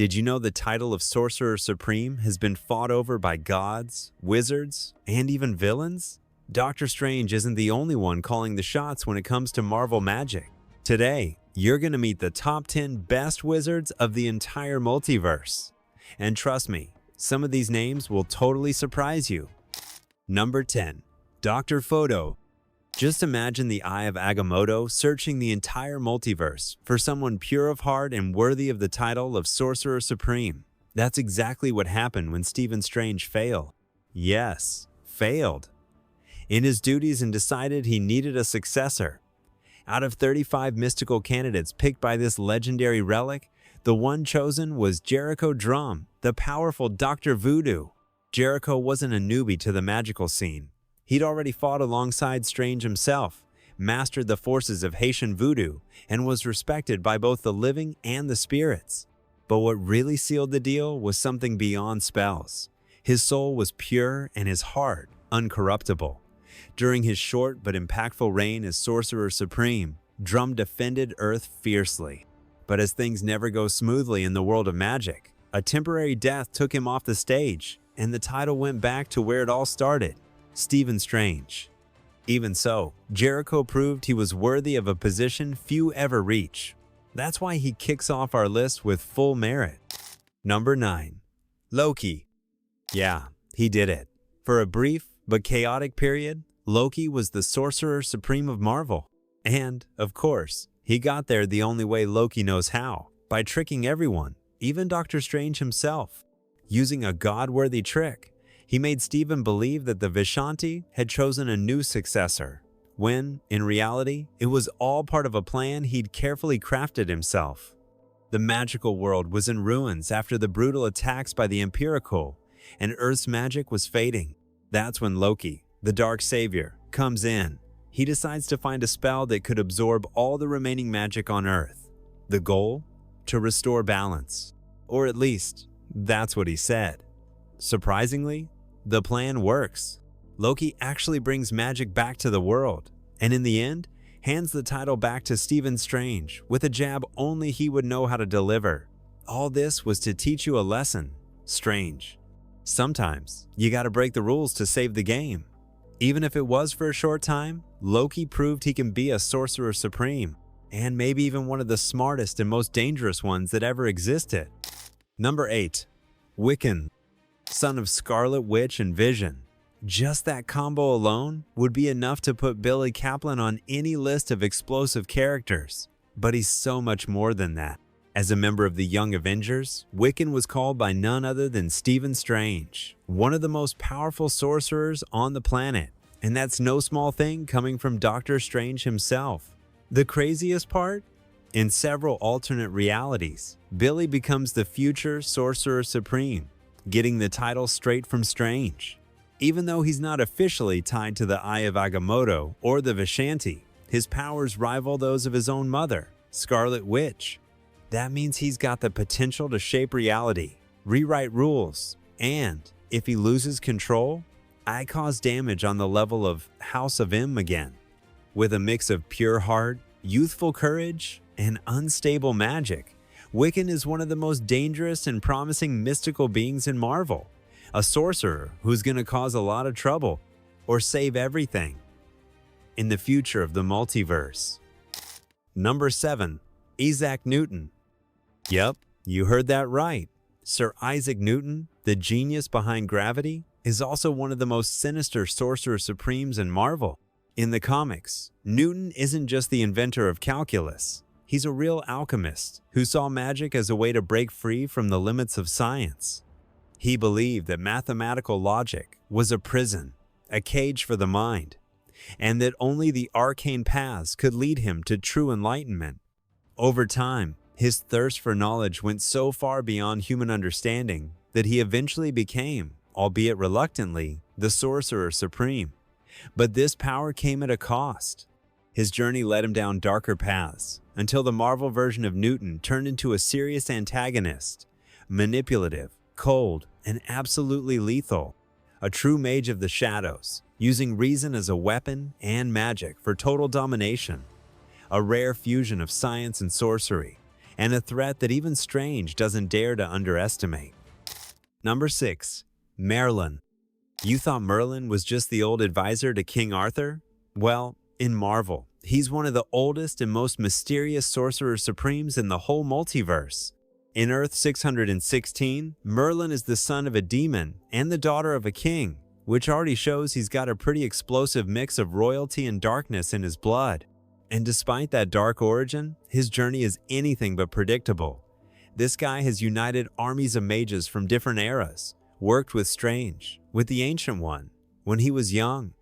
Did you know the title of Sorcerer Supreme has been fought over by gods, wizards, and even villains? Doctor Strange isn't the only one calling the shots when it comes to Marvel magic. Today, you're going to meet the top 10 best wizards of the entire multiverse. And trust me, some of these names will totally surprise you. Number 10. Dr. Photo. Just imagine the eye of Agamotto searching the entire multiverse for someone pure of heart and worthy of the title of Sorcerer Supreme. That's exactly what happened when Stephen Strange failed. Yes, failed in his duties and decided he needed a successor. Out of 35 mystical candidates picked by this legendary relic, the one chosen was Jericho Drumm, the powerful Dr. Voodoo. Jericho wasn't a newbie to the magical scene. He'd already fought alongside Strange himself, mastered the forces of Haitian voodoo, and was respected by both the living and the spirits. But what really sealed the deal was something beyond spells. His soul was pure and his heart uncorruptible. During his short but impactful reign as Sorcerer Supreme, Drumm defended Earth fiercely. But as things never go smoothly in the world of magic, a temporary death took him off the stage, and the title went back to where it all started. Stephen Strange. Even so, Jericho proved he was worthy of a position few ever reach. That's why he kicks off our list with full merit. Number 9. Loki. Yeah, he did it. For a brief but chaotic period, Loki was the Sorcerer Supreme of Marvel. And, of course, he got there the only way Loki knows how, by tricking everyone, even Doctor Strange himself. Using a god-worthy trick, he made Stephen believe that the Vishanti had chosen a new successor, when, in reality, it was all part of a plan he'd carefully crafted himself. The magical world was in ruins after the brutal attacks by the Empirical, and Earth's magic was fading. That's when Loki, the Dark Savior, comes in. He decides to find a spell that could absorb all the remaining magic on Earth. The goal? To restore balance. Or at least, that's what he said. Surprisingly, the plan works. Loki actually brings magic back to the world, and in the end, hands the title back to Stephen Strange with a jab only he would know how to deliver. All this was to teach you a lesson, Strange. Sometimes, you gotta break the rules to save the game. Even if it was for a short time, Loki proved he can be a Sorcerer Supreme, and maybe even one of the smartest and most dangerous ones that ever existed. Number 8. Wiccan. Son of Scarlet Witch and Vision. Just that combo alone would be enough to put Billy Kaplan on any list of explosive characters. But he's so much more than that. As a member of the Young Avengers, Wiccan was called by none other than Stephen Strange, one of the most powerful sorcerers on the planet. And that's no small thing coming from Doctor Strange himself. The craziest part? In several alternate realities, Billy becomes the future Sorcerer Supreme, getting the title straight from Strange. Even though he's not officially tied to the Eye of Agamotto or the Vishanti, his powers rival those of his own mother, Scarlet Witch. That means he's got the potential to shape reality, rewrite rules, and, if he loses control, I cause damage on the level of House of M again. With a mix of pure heart, youthful courage, and unstable magic, Wiccan is one of the most dangerous and promising mystical beings in Marvel. A sorcerer who's going to cause a lot of trouble or save everything in the future of the multiverse. Number 7. Isaac Newton. Yep, you heard that right. Sir Isaac Newton, the genius behind gravity, is also one of the most sinister Sorcerer Supremes in Marvel. In the comics, Newton isn't just the inventor of calculus. He's a real alchemist who saw magic as a way to break free from the limits of science. He believed that mathematical logic was a prison, a cage for the mind, and that only the arcane paths could lead him to true enlightenment. Over time, his thirst for knowledge went so far beyond human understanding that he eventually became, albeit reluctantly, the Sorcerer Supreme. But this power came at a cost. His journey led him down darker paths, until the Marvel version of Newton turned into a serious antagonist, manipulative, cold, and absolutely lethal. A true mage of the shadows, using reason as a weapon and magic for total domination. A rare fusion of science and sorcery, and a threat that even Strange doesn't dare to underestimate. Number 6. Merlin. You thought Merlin was just the old advisor to King Arthur? Well, in Marvel, he's one of the oldest and most mysterious Sorcerer Supremes in the whole multiverse. In Earth 616, Merlin is the son of a demon and the daughter of a king, which already shows he's got a pretty explosive mix of royalty and darkness in his blood. And despite that dark origin, his journey is anything but predictable. This guy has united armies of mages from different eras, worked with Strange, with the Ancient One, when he was young,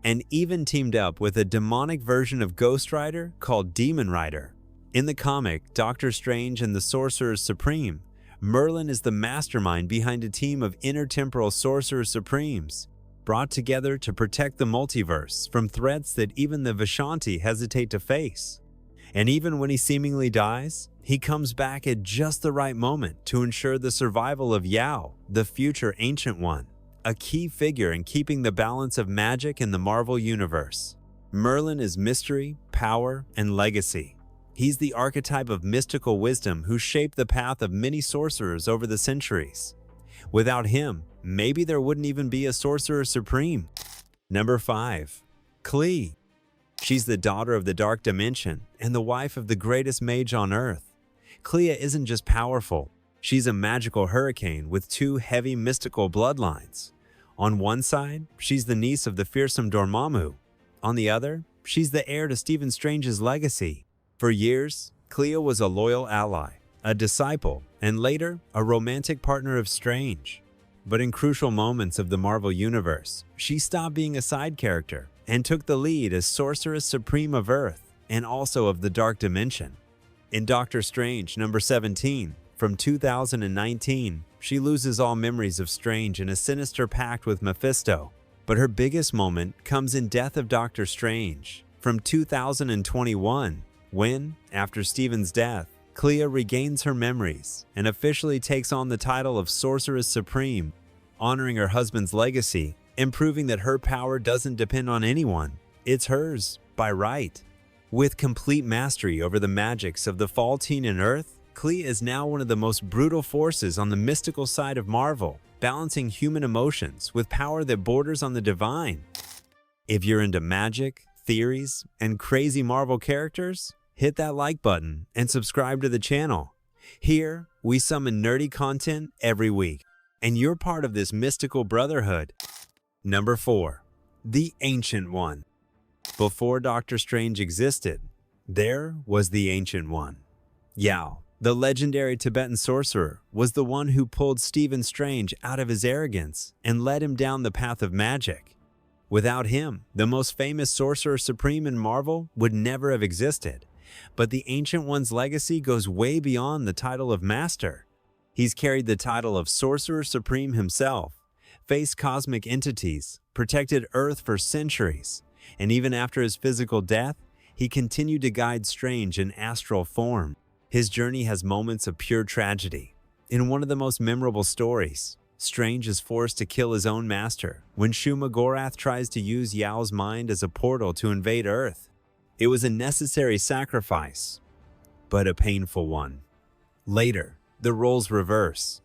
and even teamed up with a demonic version of Ghost Rider called Demon Rider. In the comic Doctor Strange and the Sorcerer Supreme, Merlin is the mastermind behind a team of intertemporal Sorcerer Supremes, brought together to protect the multiverse from threats that even the Vishanti hesitate to face. And even when he seemingly dies, he comes back at just the right moment to ensure the survival of Yao, the future Ancient One, a key figure in keeping the balance of magic in the Marvel Universe. Merlin is mystery, power, and legacy. He's the archetype of mystical wisdom who shaped the path of many sorcerers over the centuries. Without him, maybe there wouldn't even be a Sorcerer Supreme. Number 5. Clea. She's the daughter of the Dark Dimension and the wife of the greatest mage on Earth. Clea isn't just powerful, she's a magical hurricane with 2 heavy mystical bloodlines. On one side, she's the niece of the fearsome Dormammu. On the other, she's the heir to Stephen Strange's legacy. For years, Clea was a loyal ally, a disciple, and later, a romantic partner of Strange. But in crucial moments of the Marvel Universe, she stopped being a side character and took the lead as Sorceress Supreme of Earth and also of the Dark Dimension. In Doctor Strange number 17, from 2019, she loses all memories of Strange in a sinister pact with Mephisto. But her biggest moment comes in Death of Doctor Strange from 2021, when, after Stephen's death, Clea regains her memories and officially takes on the title of Sorceress Supreme, honoring her husband's legacy and proving that her power doesn't depend on anyone. It's hers by right. With complete mastery over the magics of the Faltine and Earth, Clea is now one of the most brutal forces on the mystical side of Marvel, balancing human emotions with power that borders on the divine. If you're into magic, theories, and crazy Marvel characters, hit that like button and subscribe to the channel. Here, we summon nerdy content every week, and you're part of this mystical brotherhood. Number 4. The Ancient One. Before Doctor Strange existed, there was the Ancient One. Yao, the legendary Tibetan sorcerer, was the one who pulled Stephen Strange out of his arrogance and led him down the path of magic. Without him, the most famous Sorcerer Supreme in Marvel would never have existed. But the Ancient One's legacy goes way beyond the title of Master. He's carried the title of Sorcerer Supreme himself, faced cosmic entities, protected Earth for centuries, and even after his physical death, he continued to guide Strange in astral form. His journey has moments of pure tragedy. In one of the most memorable stories, Strange is forced to kill his own master when Shuma Gorath tries to use Yao's mind as a portal to invade Earth. It was a necessary sacrifice, but a painful one. Later, the roles reverse.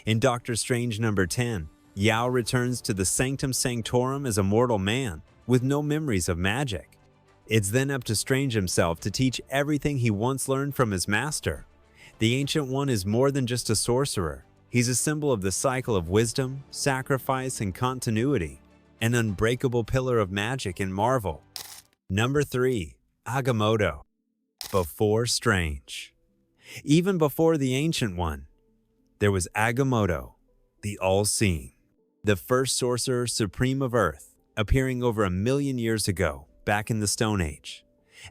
In Doctor Strange number 10, Yao returns to the Sanctum Sanctorum as a mortal man, with no memories of magic. It's then up to Strange himself to teach everything he once learned from his master. The Ancient One is more than just a sorcerer. He's a symbol of the cycle of wisdom, sacrifice, and continuity, an unbreakable pillar of magic in Marvel. Number 3. Agamotto. Before Strange. Even before the Ancient One, there was Agamotto, the All-Seeing, the first Sorcerer Supreme of Earth, appearing over 1 million years ago, back in the Stone Age.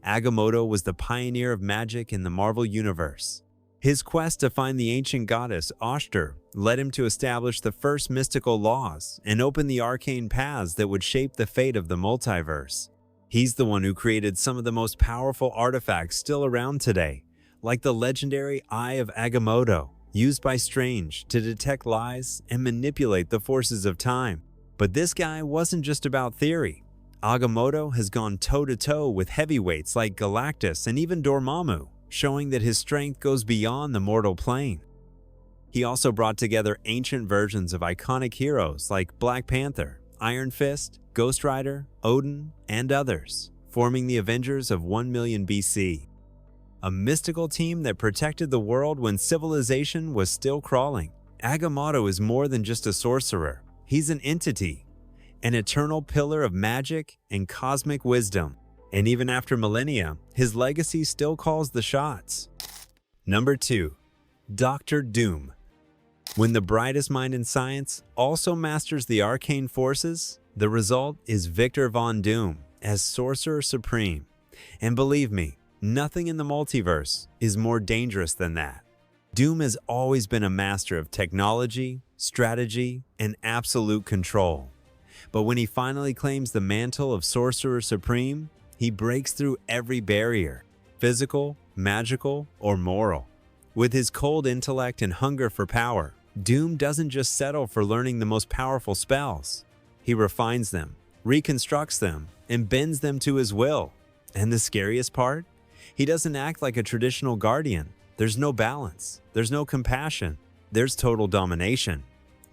Agamotto was the pioneer of magic in the Marvel Universe. His quest to find the ancient goddess Ashtar led him to establish the first mystical laws and open the arcane paths that would shape the fate of the multiverse. He's the one who created some of the most powerful artifacts still around today, like the legendary Eye of Agamotto, used by Strange to detect lies and manipulate the forces of time. But this guy wasn't just about theory. Agamotto has gone toe-to-toe with heavyweights like Galactus and even Dormammu, showing that his strength goes beyond the mortal plane. He also brought together ancient versions of iconic heroes like Black Panther, Iron Fist, Ghost Rider, Odin, and others, forming the Avengers of 1 million BC. A mystical team that protected the world when civilization was still crawling. Agamotto is more than just a sorcerer. He's an entity, an eternal pillar of magic and cosmic wisdom. And even after millennia, his legacy still calls the shots. Number 2. Dr. Doom. When the brightest mind in science also masters the arcane forces, the result is Victor Von Doom as Sorcerer Supreme. And believe me, nothing in the multiverse is more dangerous than that. Doom has always been a master of technology, strategy, and absolute control. But when he finally claims the mantle of Sorcerer Supreme, he breaks through every barrier, physical, magical, or moral. With his cold intellect and hunger for power, Doom doesn't just settle for learning the most powerful spells. He refines them, reconstructs them, and bends them to his will. And the scariest part? He doesn't act like a traditional guardian. There's no balance. There's no compassion. There's total domination.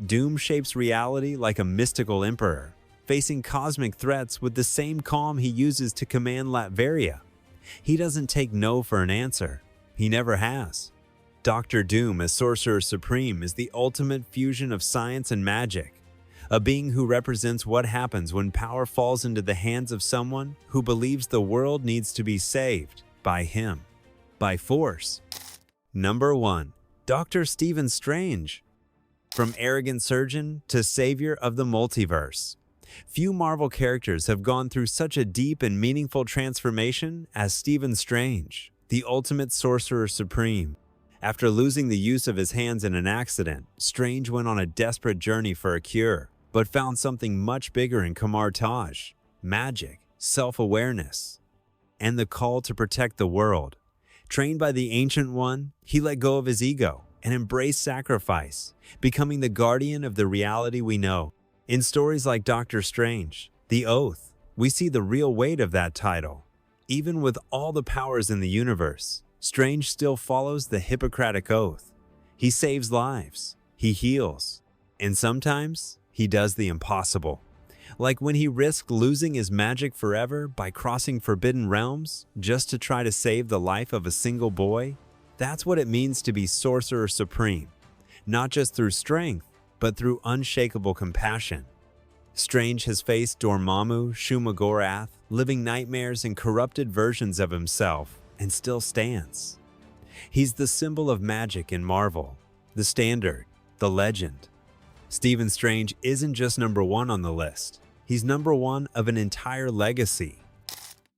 Doom shapes reality like a mystical emperor, facing cosmic threats with the same calm he uses to command Latveria. He doesn't take no for an answer. He never has. Dr. Doom as Sorcerer Supreme is the ultimate fusion of science and magic, a being who represents what happens when power falls into the hands of someone who believes the world needs to be saved by him, by force. Number 1. Dr. Stephen Strange. From arrogant surgeon to savior of the multiverse, few Marvel characters have gone through such a deep and meaningful transformation as Stephen Strange, the ultimate Sorcerer Supreme. After losing the use of his hands in an accident, Strange went on a desperate journey for a cure, but found something much bigger in Kamar Taj: magic, self-awareness, and the call to protect the world. Trained by the Ancient One, he let go of his ego and embraced sacrifice, becoming the guardian of the reality we know. In stories like Doctor Strange, The Oath, we see the real weight of that title. Even with all the powers in the universe, Strange still follows the Hippocratic Oath. He saves lives, he heals, and sometimes he does the impossible. Like when he risked losing his magic forever by crossing forbidden realms just to try to save the life of a single boy. That's what it means to be Sorcerer Supreme, not just through strength, but through unshakable compassion. Strange has faced Dormammu, Shumagorath, living nightmares and corrupted versions of himself, and still stands. He's the symbol of magic in Marvel, the standard, the legend. Stephen Strange isn't just number 1 on the list. He's number 1 of an entire legacy.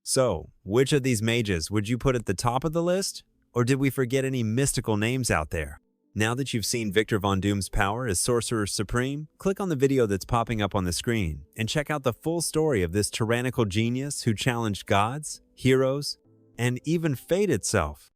So, which of these mages would you put at the top of the list? Or did we forget any mystical names out there? Now that you've seen Victor Von Doom's power as Sorcerer Supreme, click on the video that's popping up on the screen and check out the full story of this tyrannical genius who challenged gods, heroes, and even fate itself.